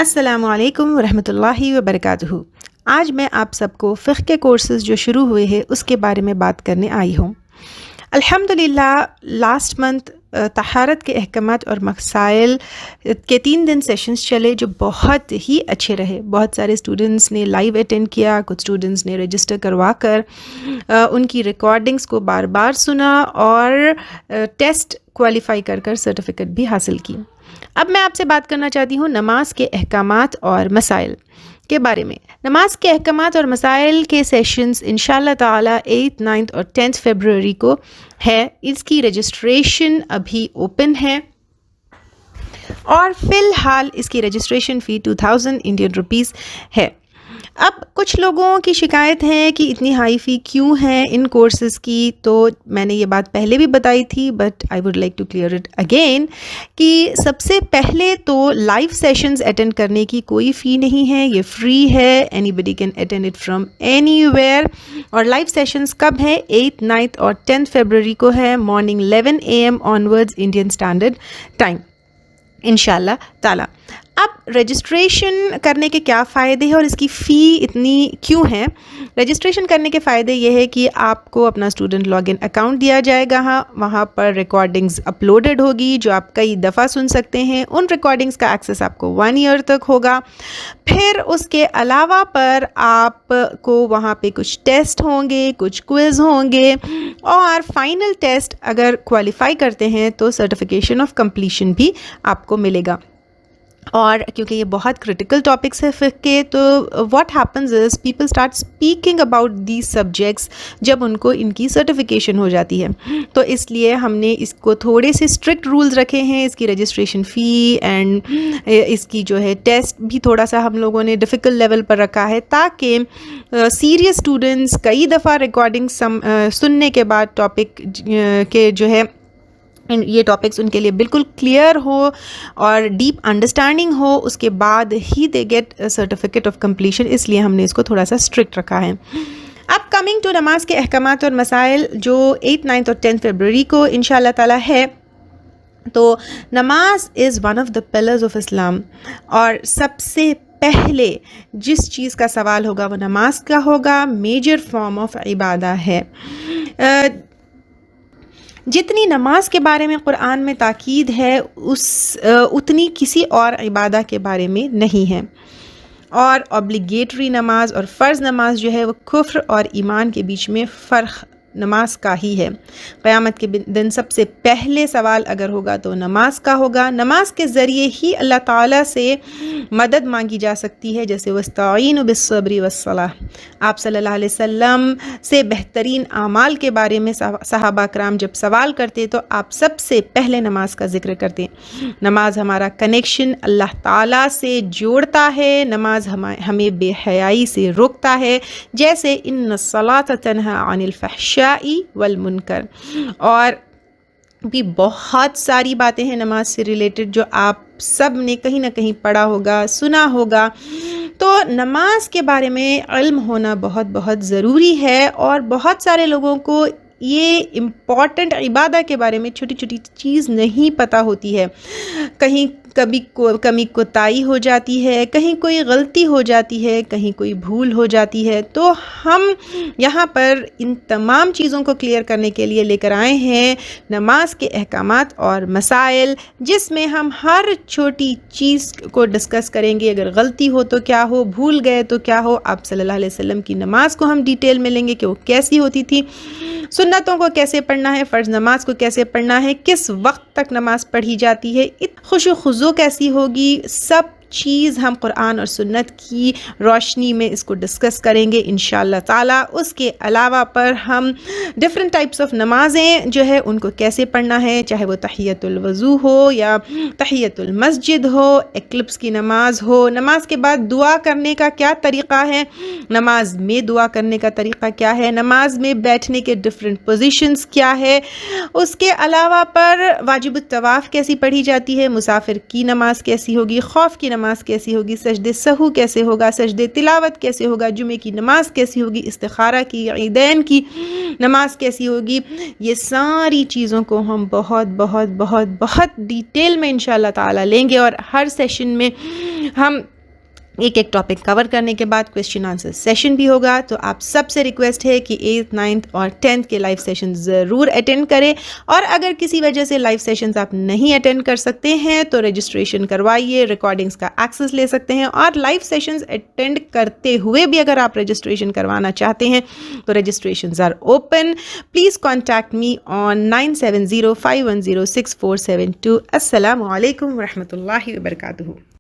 السلام علیکم ورحمۃ اللہ وبرکاتہ۔ آج میں آپ سب کو فقہ کے کورسز جو شروع ہوئے ہیں اس کے بارے میں بات کرنے آئی ہوں۔ الحمدللہ لاسٹ منتھ طہارت کے احکامات اور مسائل کے 3 دن سیشنز چلے جو بہت ہی اچھے رہے۔ بہت سارے اسٹوڈنٹس نے لائیو اٹینڈ کیا، کچھ اسٹوڈنٹس نے رجسٹر کروا کر ان کی ریکارڈنگز کو بار بار سنا اور ٹیسٹ کوالیفائی کر سرٹیفکیٹ بھی حاصل کی۔ اب میں آپ سے بات کرنا چاہتی ہوں نماز کے احکامات اور مسائل کے بارے میں۔ نماز کے احکامات اور مسائل کے سیشنز انشاءاللہ تعالی 8th 9th اور 10th فیبروری کو ہے۔ اس کی رجسٹریشن ابھی اوپن ہے اور فی الحال اس کی رجسٹریشن فی 2000 انڈین روپیز ہے۔ اب کچھ لوگوں کی شکایت ہے کہ اتنی ہائی فی کیوں ہے ان کورسز کی، تو میں نے یہ بات پہلے بھی بتائی تھی but I would like to clear it again کہ سب سے پہلے تو لائیو سیشنز اٹینڈ کرنے کی کوئی فی نہیں ہے، یہ فری ہے، anybody can attend it from anywhere. اور لائیو سیشنز کب ہے؟ 8th 9th اور 10th فیبروری کو ہے، morning 11 AM onwards Indian standard time انشاءاللہ تعالی۔ اب رجسٹریشن کرنے کے کیا فائدے ہیں اور اس کی فی اتنی کیوں ہے؟ رجسٹریشن کرنے کے فائدے یہ ہے کہ آپ کو اپنا اسٹوڈنٹ لاگ ان اکاؤنٹ دیا جائے گا، وہاں پر ریکارڈنگز اپلوڈڈ ہوگی جو آپ کئی دفعہ سن سکتے ہیں۔ ان ریکارڈنگز کا ایکسیس آپ کو 1 year تک ہوگا۔ پھر اس کے علاوہ پر آپ کو وہاں پہ کچھ ٹیسٹ ہوں گے، کچھ کوئز ہوں گے اور فائنل ٹیسٹ اگر کوالیفائی کرتے ہیں تو سرٹیفکیشن آف کمپلیشن بھی آپ کو ملے گا۔ اور کیونکہ یہ بہت کرٹیکل ٹاپکس ہے فقہ کے، تو what happens is people start speaking about these subjects جب ان کو ان کی سرٹیفکیشن ہو جاتی ہے، تو اس لیے ہم نے اس کو تھوڑے سے اسٹرکٹ رولز رکھے ہیں۔ اس کی رجسٹریشن فی اینڈ اس کی جو ہے ٹیسٹ بھی تھوڑا سا ہم لوگوں نے ڈیفیکلٹ لیول پر رکھا ہے تاکہ سیریس اسٹوڈنٹس کئی دفعہ ریکارڈنگ سننے کے بعد ٹاپک کے جو ہے یہ ٹاپکس ان کے لیے بالکل کلیئر ہو اور ڈیپ انڈرسٹینڈنگ ہو، اس کے بعد ہی they get certificate of completion. اس لیے ہم نے اس کو تھوڑا سا اسٹرکٹ رکھا ہے۔ اب کمنگ ٹو نماز کے احکامات اور مسائل جو 8th 9th اور 10th فیبروری کو انشاءاللہ تعالی ہے، تو نماز is one of the pillars of Islam, اور سب سے پہلے جس چیز کا سوال ہوگا وہ نماز کا ہوگا۔ میجر فارم آف عبادہ ہے۔ جتنی نماز کے بارے میں قرآن میں تاکید ہے اتنی کسی اور عبادہ کے بارے میں نہیں ہے۔ اور اوبلیگیٹری نماز اور فرض نماز جو ہے وہ کفر اور ایمان کے بیچ میں فرق نماز کا ہی ہے۔ قیامت کے دن سب سے پہلے سوال اگر ہوگا تو نماز کا ہوگا۔ نماز کے ذریعے ہی اللہ تعالیٰ سے مدد مانگی جا سکتی ہے، جیسے وَاسْتَعِینُوا بِالصَّبْرِ وَالصَّلَاةِ۔ آپ صلی اللہ علیہ وسلم سے بہترین اعمال کے بارے میں صحابہ کرام جب سوال کرتے تو آپ سب سے پہلے نماز کا ذکر کرتے۔ نماز ہمارا کنیکشن اللہ تعالیٰ سے جوڑتا ہے، نماز ہمیں بے حیائی سے روکتا ہے، جیسے ان الصلاۃ تنہی عن الفحشاء والمنکر۔ اور بھی بہت ساری باتیں ہیں نماز سے ریلیٹڈ جو آپ سب نے کہیں نہ کہیں پڑھا ہوگا، سنا ہوگا۔ تو نماز کے بارے میں علم ہونا بہت بہت ضروری ہے، اور بہت سارے لوگوں کو یہ امپورٹنٹ عبادہ کے بارے میں چھوٹی چھوٹی چیز نہیں پتہ ہوتی ہے۔ کہیں کبھی کمی کوتاہی ہو جاتی ہے، کہیں کوئی غلطی ہو جاتی ہے، کہیں کوئی بھول ہو جاتی ہے، تو ہم یہاں پر ان تمام چیزوں کو کلیئر کرنے کے لیے لے کر آئے ہیں نماز کے احکامات اور مسائل، جس میں ہم ہر چھوٹی چیز کو ڈسکس کریں گے۔ اگر غلطی ہو تو کیا ہو، بھول گئے تو کیا ہو۔ آپ صلی اللہ علیہ وسلم کی نماز کو ہم ڈیٹیل میں لیں گے کہ وہ کیسی ہوتی تھی، سنتوں کو کیسے پڑھنا ہے، فرض نماز کو کیسے پڑھنا ہے، کس وقت تک نماز پڑھی جاتی ہے، خوش و خضوع کیسی ہوگی، سب چیز ہم قرآن اور سنت کی روشنی میں اس کو ڈسکس کریں گے انشاءاللہ تعالی۔ اس کے علاوہ پر ہم ڈفرینٹ ٹائپس آف نمازیں جو ہے ان کو کیسے پڑھنا ہے، چاہے وہ تحیۃ الوضو ہو یا تحیۃ المسجد ہو، ایکلپس کی نماز ہو، نماز کے بعد دعا کرنے کا کیا طریقہ ہے، نماز میں دعا کرنے کا طریقہ کیا ہے، نماز میں بیٹھنے کے ڈفرینٹ پوزیشنز کیا ہے، اس کے علاوہ پر واجب الطواف کیسی پڑھی جاتی ہے، مسافر کی نماز کیسی ہوگی، خوف کی نماز نماز کیسی ہوگی، سجد سہو کیسے ہوگا، سجد تلاوت کیسے ہوگا، جمعے کی نماز کیسی ہوگی، استخارہ کی، عیدین کی نماز کیسی ہوگی، یہ ساری چیزوں کو ہم بہت بہت بہت بہت ڈیٹیل میں انشاءاللہ تعالی لیں گے، اور ہر سیشن میں ہم ایک ایک ٹاپک کور کرنے کے بعد کویسچن آنسر سیشن بھی ہوگا. تو آپ سب سے ریکویسٹ ہے کہ 8th 9th اور 10th کے لائیو سیشن ضرور اٹینڈ کریں، اور اگر کسی وجہ سے لائیو سیشنز آپ نہیں اٹینڈ کر سکتے ہیں تو رجسٹریشن کروائیے، ریکارڈنگز کا ایکسیس لے سکتے ہیں، اور لائیو سیشنز اٹینڈ کرتے ہوئے بھی اگر آپ رجسٹریشن کروانا چاہتے ہیں تو registrations are open. Please contact me on 9705106472. السلام علیکم ورحمۃ اللہ وبرکاتہ.